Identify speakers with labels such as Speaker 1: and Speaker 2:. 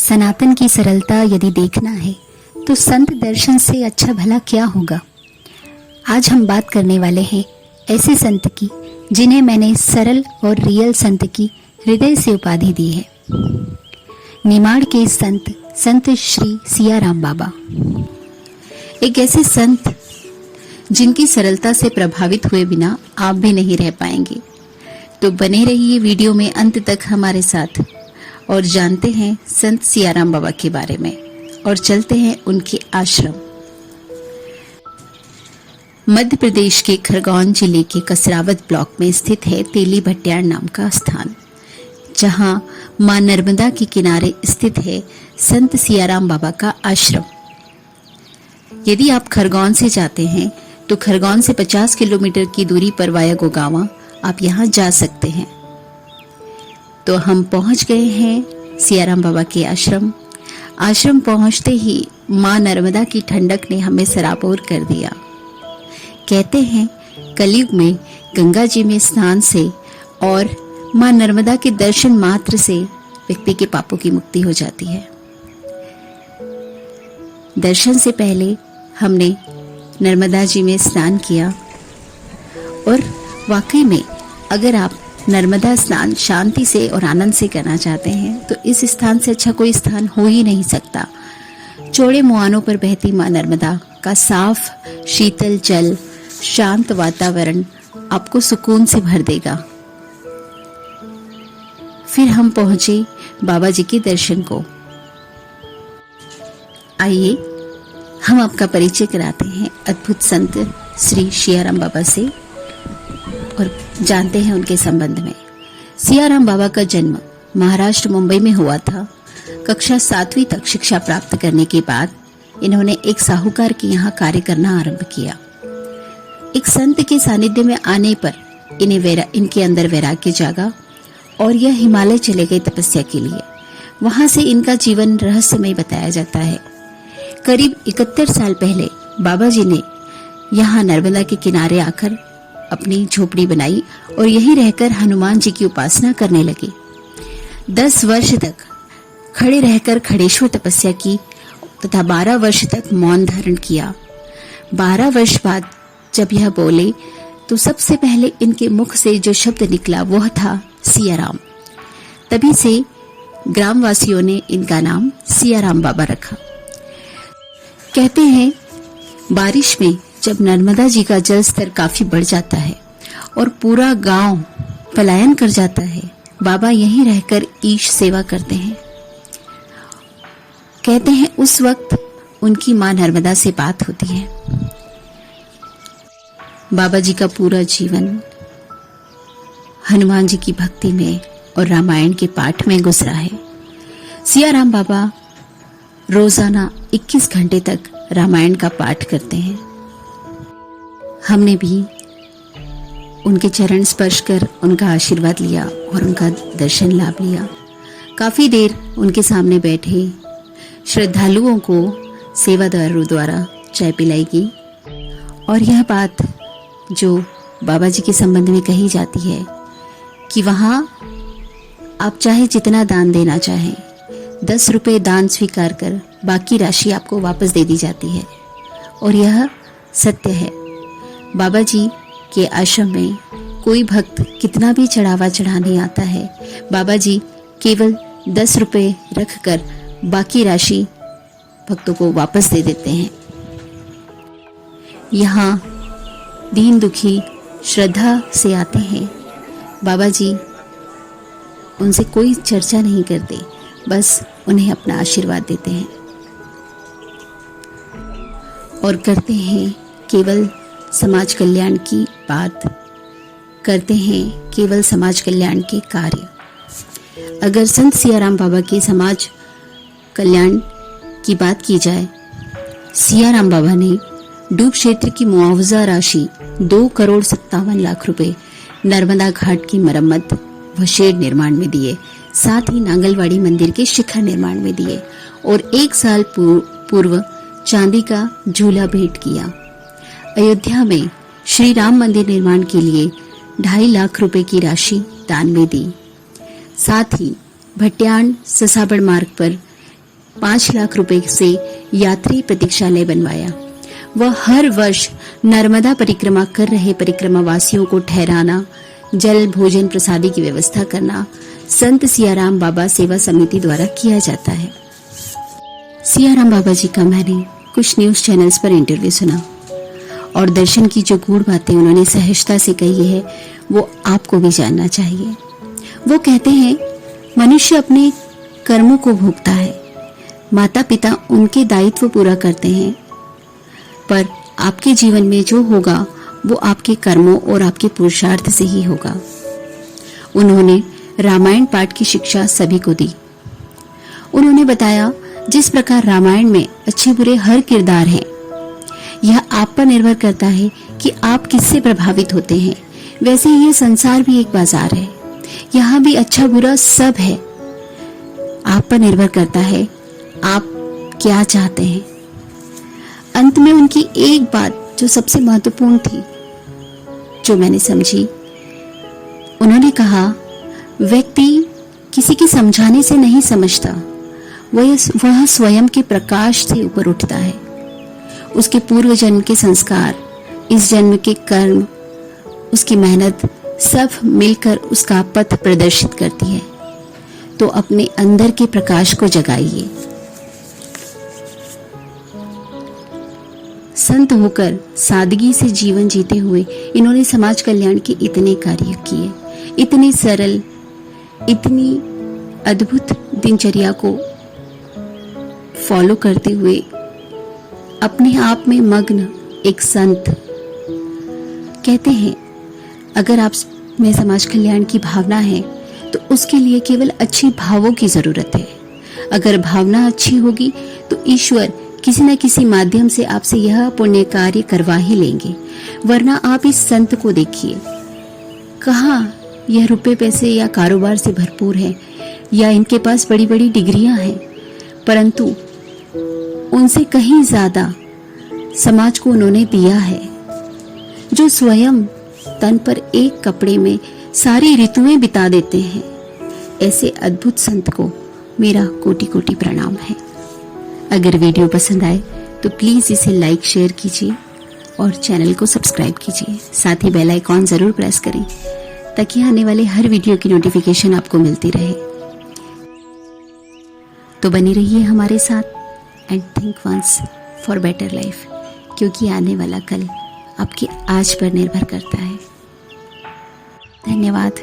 Speaker 1: सनातन की सरलता यदि देखना है तो संत दर्शन से अच्छा भला क्या होगा। आज हम बात करने वाले हैं ऐसे संत की जिन्हें मैंने सरल और रियल संत की हृदय से उपाधि दी है। निमाड़ के संत श्री सियाराम बाबा एक ऐसे संत जिनकी सरलता से प्रभावित हुए बिना आप भी नहीं रह पाएंगे। तो बने रहिए वीडियो में अंत तक हमारे साथ और जानते हैं संत सियाराम बाबा के बारे में और चलते हैं उनके आश्रम। मध्य प्रदेश के खरगोन जिले के कसरावत ब्लॉक में स्थित है तेली भट्यार नाम का स्थान, जहां मां नर्मदा के किनारे स्थित है संत सियाराम बाबा का आश्रम। यदि आप खरगोन से जाते हैं तो खरगोन से 50 किलोमीटर की दूरी पर वाया गोगावा आप यहां जा सकते हैं। तो हम पहुंच गए हैं सियाराम बाबा के आश्रम। आश्रम पहुंचते ही मां नर्मदा की ठंडक ने हमें सराबोर कर दिया। कहते हैं कलयुग में गंगा जी में स्नान से और मां नर्मदा के दर्शन मात्र से व्यक्ति के पापों की मुक्ति हो जाती है। दर्शन से पहले हमने नर्मदा जी में स्नान किया और वाकई में अगर आप नर्मदा स्नान शांति से और आनंद से करना चाहते हैं तो इस स्थान से अच्छा कोई स्थान हो ही नहीं सकता। चौड़े मुहानों पर बहती मां नर्मदा का साफ शीतल जल, शांत वातावरण आपको सुकून से भर देगा। फिर हम पहुंचे बाबा जी के दर्शन को। आइए हम आपका परिचय कराते हैं अद्भुत संत श्री सियाराम बाबा से और जानते हैं उनके संबंध में। सियाराम बाबा का जन्म महाराष्ट्र मुंबई में हुआ था। कक्षा 7वीं तक शिक्षा प्राप्त करने के बाद इन्होंने एक साहूकार के यहाँ कार्य करना आरंभ किया। एक संत के सानिध्य में आने पर इनके अंदर वैराग्य जागा और यह हिमालय चले गए तपस्या के लिए। वहां से इनका जीवन रहस्यमय बताया जाता है। करीब 71 साल पहले बाबा जी ने यहाँ नर्मदा के किनारे आकर अपनी झोपड़ी बनाई और यहीं रहकर हनुमान जी की उपासना करने लगे। 10 वर्ष तक खड़े रहकर खड़ेश्वर तपस्या की तथा 12 वर्ष तक मौन धारण किया। 12 वर्ष बाद जब यह बोले तो सबसे पहले इनके मुख से जो शब्द निकला वह था सियाराम। तभी से ग्रामवासियों ने इनका नाम सियाराम बाबा रखा। कहते हैं बारिश में जब नर्मदा जी का जल स्तर काफी बढ़ जाता है और पूरा गांव पलायन कर जाता है, बाबा यहीं रहकर ईश सेवा करते हैं। कहते हैं उस वक्त उनकी मां नर्मदा से बात होती है। बाबा जी का पूरा जीवन हनुमान जी की भक्ति में और रामायण के पाठ में गुजरा है। सियाराम बाबा रोजाना 21 घंटे तक रामायण का पाठ करते हैं। हमने भी उनके चरण स्पर्श कर उनका आशीर्वाद लिया और उनका दर्शन लाभ लिया। काफी देर उनके सामने बैठे श्रद्धालुओं को सेवादारों द्वारा चाय पिलाई गई। और यह बात जो बाबा जी के संबंध में कही जाती है कि वहां आप चाहे जितना दान देना चाहें, 10 रुपए दान स्वीकार कर बाकी राशि आपको वापस दे दी जाती है। और यह सत्य है। बाबा जी के आश्रम में कोई भक्त कितना भी चढ़ावा चढ़ाने आता है, बाबा जी केवल 10 रुपए रखकर बाकी राशि भक्तों को वापस दे देते हैं। यहाँ दीन दुखी श्रद्धा से आते हैं। बाबा जी उनसे कोई चर्चा नहीं करते, बस उन्हें अपना आशीर्वाद देते हैं और करते हैं केवल समाज कल्याण की बात, करते हैं केवल समाज कल्याण के कार्य। अगर संत सियाराम बाबा के समाज कल्याण की बात की जाए, सियाराम बाबा ने डूब क्षेत्र की मुआवजा राशि 2,57,00,000 रुपए नर्मदा घाट की मरम्मत व शेड निर्माण में दिए, साथ ही नांगलवाड़ी मंदिर के शिखर निर्माण में दिए और 1 साल पूर्व चांदी का झूला भेंट किया। अयोध्या में श्री राम मंदिर निर्माण के लिए 2.5 लाख रुपए की राशि दान में दी। साथ ही भट्याण ससाबड़ मार्ग पर 5 लाख रुपए से यात्री प्रतीक्षालय बनवाया। वह हर वर्ष नर्मदा परिक्रमा कर रहे परिक्रमावासियों को ठहराना, जल भोजन प्रसादी की व्यवस्था करना संत सियाराम बाबा सेवा समिति द्वारा किया जाता है। सियाराम बाबा जी का मैंने कुछ न्यूज चैनल्स पर इंटरव्यू सुना और दर्शन की जो गूढ़ बातें उन्होंने सहजता से कही है वो आपको भी जानना चाहिए। वो कहते हैं मनुष्य अपने कर्मों को भोगता है, माता पिता उनके दायित्व पूरा करते हैं, पर आपके जीवन में जो होगा वो आपके कर्मों और आपके पुरुषार्थ से ही होगा। उन्होंने रामायण पाठ की शिक्षा सभी को दी। उन्होंने बताया जिस प्रकार रामायण में अच्छे बुरे हर किरदार हैं, यह आप पर निर्भर करता है कि आप किससे प्रभावित होते हैं। वैसे ही ये संसार भी एक बाजार है, यहाँ भी अच्छा बुरा सब है। आप पर निर्भर करता है आप क्या चाहते हैं। अंत में उनकी एक बात जो सबसे महत्वपूर्ण थी, जो मैंने समझी, उन्होंने कहा व्यक्ति किसी के समझाने से नहीं समझता, वह स्वयं के प्रकाश से ऊपर उठता है। उसके पूर्व जन्म के संस्कार, इस जन्म के कर्म, उसकी मेहनत सब मिलकर उसका पथ प्रदर्शित करती है। तो अपने अंदर के प्रकाश को जगाइए। संत होकर सादगी से जीवन जीते हुए इन्होंने समाज कल्याण के इतने कार्य किए, इतनी सरल, इतनी अद्भुत दिनचर्या को फॉलो करते हुए अपने आप में मग्न एक संत। कहते हैं अगर आप में समाज कल्याण की भावना है तो उसके लिए केवल अच्छी भावों की जरूरत है। अगर भावना अच्छी होगी तो ईश्वर किसी न किसी माध्यम से आपसे यह पुण्य कार्य करवा ही लेंगे। वरना आप इस संत को देखिए, कहाँ यह रुपए पैसे या कारोबार से भरपूर है या इनके पास बड़ी बड़ी डिग्रियां हैं, परंतु उनसे कहीं ज्यादा समाज को उन्होंने दिया है। जो स्वयं तन पर एक कपड़े में सारी ऋतुएं बिता देते हैं, ऐसे अद्भुत संत को मेरा कोटि कोटि प्रणाम है। अगर वीडियो पसंद आए तो प्लीज इसे लाइक शेयर कीजिए और चैनल को सब्सक्राइब कीजिए। साथ ही बेल आइकॉन जरूर प्रेस करें ताकि आने वाले हर वीडियो की नोटिफिकेशन आपको मिलती रहे। तो बनी रहिए हमारे साथ and think once for better life, क्योंकि आने वाला कल आपके आज पर निर्भर करता है। धन्यवाद।